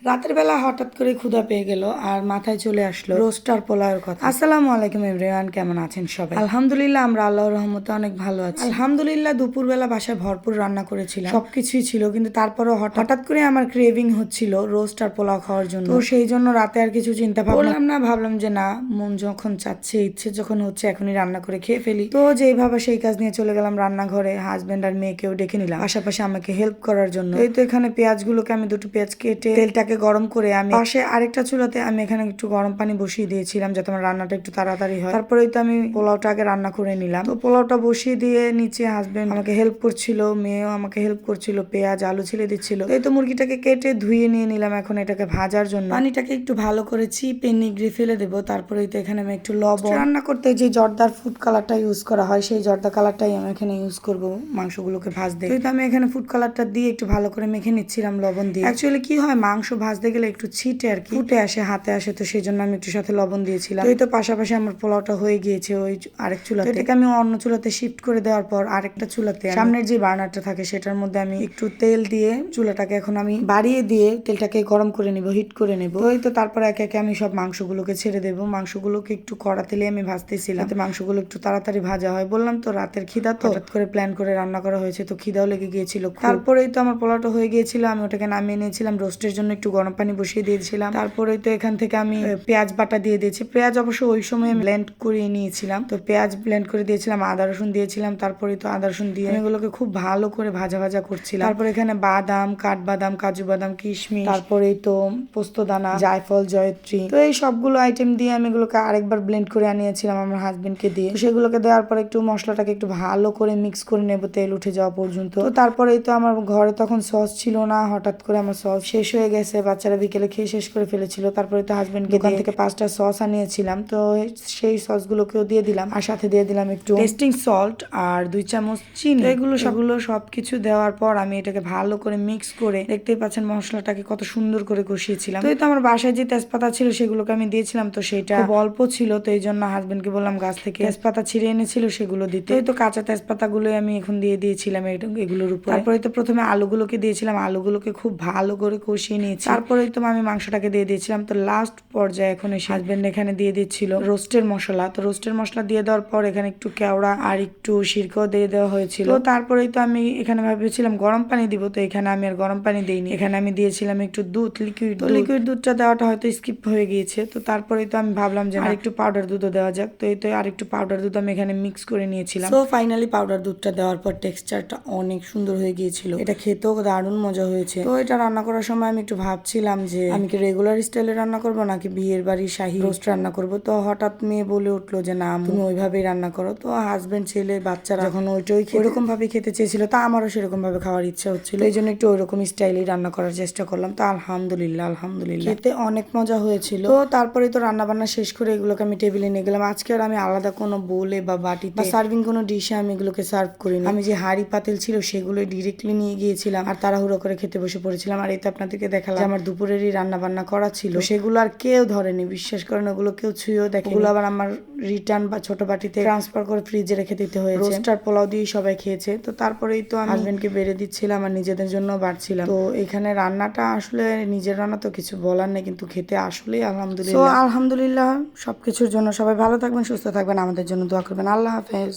রাতের বেলা হঠাৎ করে ক্ষুধা পেয়ে গেল আর মাথায় চলে আসলো রোস্ট আর পোলাওয়ের কথা। আসসালামু আলাইকুম এভরিওয়ান, কেমন আছেন সবাই? আলহামদুলিল্লাহ, আমরা আল্লাহর রহমতে অনেক ভালো আছি। আলহামদুলিল্লাহ, দুপুরবেলা বাসায় ভরপুর রান্না করেছিলাম, সবকিছুই ছিল, কিন্তু তারপরও হঠাৎ করে আমার ক্রেভিং হচ্ছিল রোস্ট আর পোলাও খাওয়ার জন্য। তো সেই জন্য রাতে আর কিছু চিন্তা ভাবলাম না, ভাবলাম যে না, মন যখন চাচ্ছে, ইচ্ছে যখন হচ্ছে, এখনই রান্না করে খেয়ে ফেলি। তো যেইভাবে সেই কাজ নিয়ে চলে গেলাম রান্নাঘরে। হাজবেন্ড আর মেয়েকেও ডেকে নিলাম পাশাপাশি আমাকে হেল্প করার জন্য। এই তো এখানে পেঁয়াজগুলোকে আমি দুটো পেঁয়াজ কেটে তেলটাকে গরম করে আমি পাশে আরেকটা চুলাতে আমি এখানে একটু গরম পানি বসিয়ে দিয়েছিলাম যাতে আমার রান্নাটা একটু তাড়াতাড়ি হয়। তারপরেই তো আমি পোলাওটা আগে রান্না করে নিলাম। তো পোলাওটা বসিয়ে দিয়ে নিচে হাজবেন্ড আমাকে হেল্প করছিল, মেয়েও আমাকে হেল্প করছিল, পেঁয়াজ আলু ছিলে দিচ্ছিল। এই তো মুরগিটাকে কেটে ধুয়ে নিয়ে নিলাম এখন এটাকে ভাজার জন্য। পানিটাকে একটু ভালো করে চিপে নিগড়ে ফেলে দেবো। তারপরেই তো এখানে আমি একটু লবণ, রান্না করতে যে জর্দার ফুড কালারটা ইউজ করা হয় সেই জর্দা কালারটাই আমি এখানে ইউজ করবো মাংসগুলোকে ভাজতে। তো আমি এখানে ফুড কালারটা দিয়ে একটু ভালো করে মেখে নিচ্ছিলাম লবণ দিয়ে। অ্যাকচুয়ালি কি হয়, মাংস ভাজতে গেলে একটু ছিটে আর কি ফুটে আসে, হাতে আসে, তো সেই জন্য আমি একটু সাথে লবণ দিয়েছিলাম। তো এই তো পাশাপাশি আমার পোলাওটা হয়ে গিয়েছে ওই আরেক চুলাতে। এটাকে আমি অন্য চুলাতে শিফট করে দেওয়ার পর আরেকটা চুলাতে সামনের যে বার্নারটা থাকে সেটার মধ্যে আমি একটু তেল দিয়ে চুলাটাকে এখন আমি বাড়িয়ে দিয়ে তেলটাকে গরম করে নিব, হিট করে নেব। তো এই তো তারপর একে একে আমি সব মাংসগুলোকে ছেড়ে দেবো। মাংসগুলোকে একটু কড়া তেলে আমি ভাজতেছিলাম যাতে মাংসগুলো একটু তাড়াতাড়ি ভাজা হয়। বললাম তো রাতের খিদা, তো হঠাৎ করে প্ল্যান করে রান্না করা হয়েছে, তো খিদাও লেগে গিয়েছিল। তারপরেই তো আমার পোলাওটা হয়ে গিয়েছিল, আমি ওটাকে নামিয়ে নিয়েছিলাম। রোস্টের জন্য একটু গরম পানি বসিয়ে দিয়েছিলাম। তারপরেই তো এখান থেকে আমি পেঁয়াজ বাটা দিয়ে দিয়েছি। পেঁয়াজ অবশ্য ওই সময় ব্লেন্ড করে নিয়েছিলাম, তো পেঁয়াজ ব্লেন্ড করে দিয়েছিলাম, আদা রসুন দিয়েছিলাম। তারপরে তো আদা রসুন দিয়ে এগুলোকে খুব ভালো করে ভাজা ভাজা করছিলাম। তারপর এখানে বাদাম, কাঠবাদাম, কাজু বাদাম, কিশমিশ, তারপরেই তো পোস্ত দানা, জায়ফল, জয়ত্রী, তো এই সবগুলো আইটেম দিয়ে আমি এগুলোকে আরেকবার ব্লেন্ড করে আনিয়েছিলাম আমার হাজবেন্ডকে দিয়ে। সেগুলোকে দেওয়ার পর একটু মশলাটাকে একটু ভালো করে মিক্স করে নেব তেল উঠে যাওয়া পর্যন্ত। তো তারপরেই তো আমার ঘরে তখন সস ছিল না, হঠাৎ করে আমার সস শেষ হয়ে গেছে, বাচ্চারা বিকেলে খেয়ে শেষ করে ফেলেছিল। তারপরে তো হাজবেন্ড দোকান থেকে 5টা সস আনিয়েছিলাম, তো সেই সসগুলোকেও দিয়ে দিলাম আর সাথে দিয়ে দিলাম একটু টেস্টিং সল্ট আর 2 চামচ চিনি। এগুলো সবকিছু দেওয়ার পর আমি এটাকে ভালো করে মিক্স করে, দেখতেই পাচ্ছেন মশলাটাকে কত সুন্দর করে কষিয়েছিলাম। তো এই তো আমার বাসায় যে তেজপাতা ছিল সেগুলোকে আমি দিয়েছিলাম, তো সেটা খুব অল্প ছিল, তো এই জন্য হাজবেন্ডকে বললাম গাছ থেকে তেজপাতা ছিঁড়ে এনেছিল সেগুলো দিতে। তো কাঁচা তেজপাতাগুলো আমি এখন দিয়ে দিয়েছিলাম এগুলোর উপরে। তারপরে তো প্রথমে আলুগুলোকে দিয়েছিলাম, আলুগুলোকে খুব ভালো করে কষিয়ে নিয়েছি। তারপরেই তো আমি মাংসটাকে দিয়ে দিয়েছিলাম। তো লাস্ট পর্যায়ে এখন এসে হাজবেন্ড এখানে দিয়ে দিচ্ছিল রোস্টের মশলা। তো রোস্টের মশলা দিয়ে দেওয়ার পর এখানে একটু কেওড়া আর একটু সিরকাও দিয়ে দেওয়া হয়েছিল। তো তারপরেই তো আমি এখানে ভেবেছিলাম গরম পানি দিব, তো এখানে আমি আর গরম পানি দিইনি। এখানে আমি দিয়েছিলাম একটু দুধ, লিকুইড দুধটা দেওয়াটা হয়তো স্কিপ হয়ে গিয়েছে। তো তারপরেই তো আমি ভাবলাম যে আরেকটু পাউডার দুধও দেওয়া যাক। তো এই তো আরেকটু পাউডার দুধ আমি এখানে মিক্স করে নিয়েছিলাম। তো ফাইনালি পাউডার দুধটা দেওয়ার পর টেক্সচারটা অনেক সুন্দর হয়ে গিয়েছিল, এটা খেতেও দারুণ মজা হয়েছে। তো এটা রান্না করার সময় আমি একটু ভাবছিলাম যে আমি কি রেগুলার স্টাইলে রান্না করবো নাকি বিয়ের বাড়ি শাহী রোস্ট রান্না করব। তো হঠাৎ মেয়ে বলে উঠলো যে না, তুমি ওইভাবেই রান্না করো। তো হাজবেন্ড, ছেলে, বাচ্চারা যখন ওইরকম ভাবে খেতে চেয়েছিল, তা আমারও সেরকম ভাবে খাওয়ার ইচ্ছা হচ্ছিল, এই জন্য একটু ওইরকম স্টাইলেই রান্না করার চেষ্টা করলাম। তো আলহামদুলিল্লাহ খেতে অনেক মজা হয়েছিল। তো তারপরে তো রান্না বান্না শেষ করে এগুলোকে আমি টেবিলে নিয়ে গেলাম। আজকে আর আমি আলাদা কোনো বোলে বা বাটিতে বা সার্ভিং কোনো ডিশে আমি এগুলোকে সার্ভ করিনি। আমি যে হাঁড়ি পাতিল ছিল সেগুলো ডিরেক্টলি নিয়ে গিয়েছিলাম আর তাড়াহুড়ো করে খেতে বসে পড়েছিলাম। আর এই তো আপনাদেরকে দেখালাম আমার দুপুরেরই রান্না বান্না করা ছিল, সেগুলো আর কেউ ধরেনি, বিশ্বাস করেন, ওগুলো কেউ ছুঁয়েও দেখে। ওগুলো আবার আমার রিটার্ন বা ছোট বাটিতে ট্রান্সফার করে ফ্রিজে রেখে দিতে হয়েছে। রোস্টার পোলাও দিয়ে সবাই খেয়েছে। তো তারপরেই তো আমি হাজবেন্ডকে বেড়ে দিচ্ছিলাম আর নিজেদের জন্য বাড়ছিলাম। তো এখানে রান্নাটা আসলে নিজের রান্না, তো কিছু বলার নেই, কিন্তু খেতে আসলেই আলহামদুলিল্লাহ। সবকিছুর জন্য সবাই ভালো থাকবেন, সুস্থ থাকবেন, আমাদের জন্য দোয়া করবেন। আল্লাহ হাফেজ।